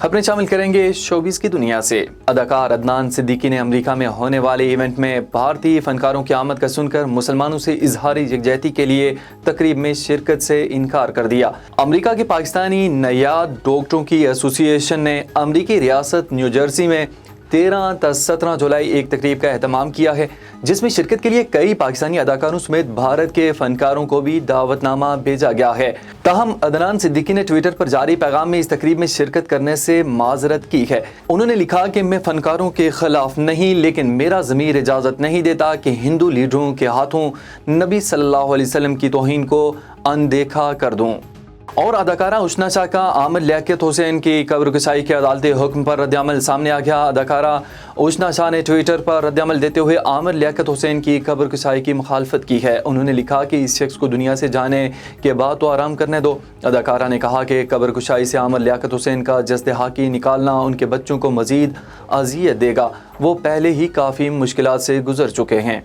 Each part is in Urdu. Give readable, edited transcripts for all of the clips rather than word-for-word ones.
خبریں شامل کریں گے شوبز کی دنیا سے۔ اداکار عدنان صدیقی نے امریکہ میں ہونے والے ایونٹ میں بھارتی فنکاروں کی آمد کا سن کر مسلمانوں سے اظہار یکجہتی کے لیے تقریب میں شرکت سے انکار کر دیا۔ امریکہ کے پاکستانی نیاد ڈاکٹروں کی ایسوسی ایشن نے امریکی ریاست نیو جرسی میں 13 تا 17 جولائی ایک تقریب کا اہتمام کیا ہے، جس میں شرکت کے لیے کئی پاکستانی اداکاروں سمیت بھارت کے فنکاروں کو بھی دعوت نامہ بھیجا گیا ہے۔ تاہم عدنان صدیقی نے ٹویٹر پر جاری پیغام میں اس تقریب میں شرکت کرنے سے معذرت کی ہے۔ انہوں نے لکھا کہ میں فنکاروں کے خلاف نہیں، لیکن میرا ضمیر اجازت نہیں دیتا کہ ہندو لیڈروں کے ہاتھوں نبی صلی اللہ علیہ وسلم کی توہین کو اندیکھا کر دوں۔ اور اداکارہ اشنا شاہ کا عامر لیاقت حسین کی قبر کشائی کے عدالتی حکم پر رد عمل سامنے آ گیا۔ اداکارہ اشنا شاہ نے ٹویٹر پر رد عمل دیتے ہوئے عامر لیاقت حسین کی قبر کشائی کی مخالفت کی ہے۔ انہوں نے لکھا کہ اس شخص کو دنیا سے جانے کے بعد تو آرام کرنے دو۔ اداکارہ نے کہا کہ قبر کشائی سے عامر لیاقت حسین کا جسد حاکی نکالنا ان کے بچوں کو مزید اذیت دے گا، وہ پہلے ہی کافی مشکلات سے گزر چکے ہیں۔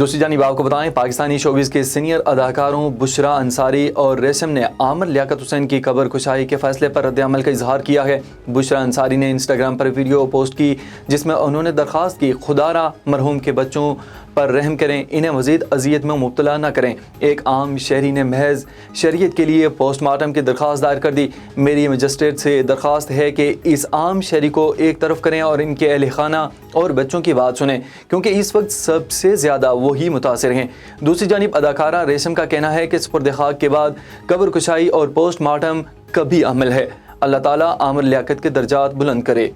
دوسری جانب آپ کو بتائیں، پاکستانی شوبز کے سینئر اداکاروں بشرا انصاری اور ریشم نے عامر لیاقت حسین کی قبر کشائی کے فیصلے پر رد عمل کا اظہار کیا ہے۔ بشرا انصاری نے انسٹاگرام پر ویڈیو پوسٹ کی جس میں انہوں نے درخواست کی، خدا را مرحوم کے بچوں پر رحم کریں، انہیں مزید اذیت میں مبتلا نہ کریں۔ ایک عام شہری نے محض شریعت کے لیے پوسٹ مارٹم کی درخواست دائر کر دی۔ میری مجسٹریٹ سے درخواست ہے کہ اس عام شہری کو ایک طرف کریں اور ان کے اہل خانہ اور بچوں کی بات سنیں، کیونکہ اس وقت سب سے زیادہ وہی متاثر ہیں۔ دوسری جانب اداکارہ ریشم کا کہنا ہے کہ سپرد خاک کے بعد قبر کشائی اور پوسٹ مارٹم کبھی عمل ہے۔ اللہ تعالیٰ عامر لیاقت کے درجات بلند کرے۔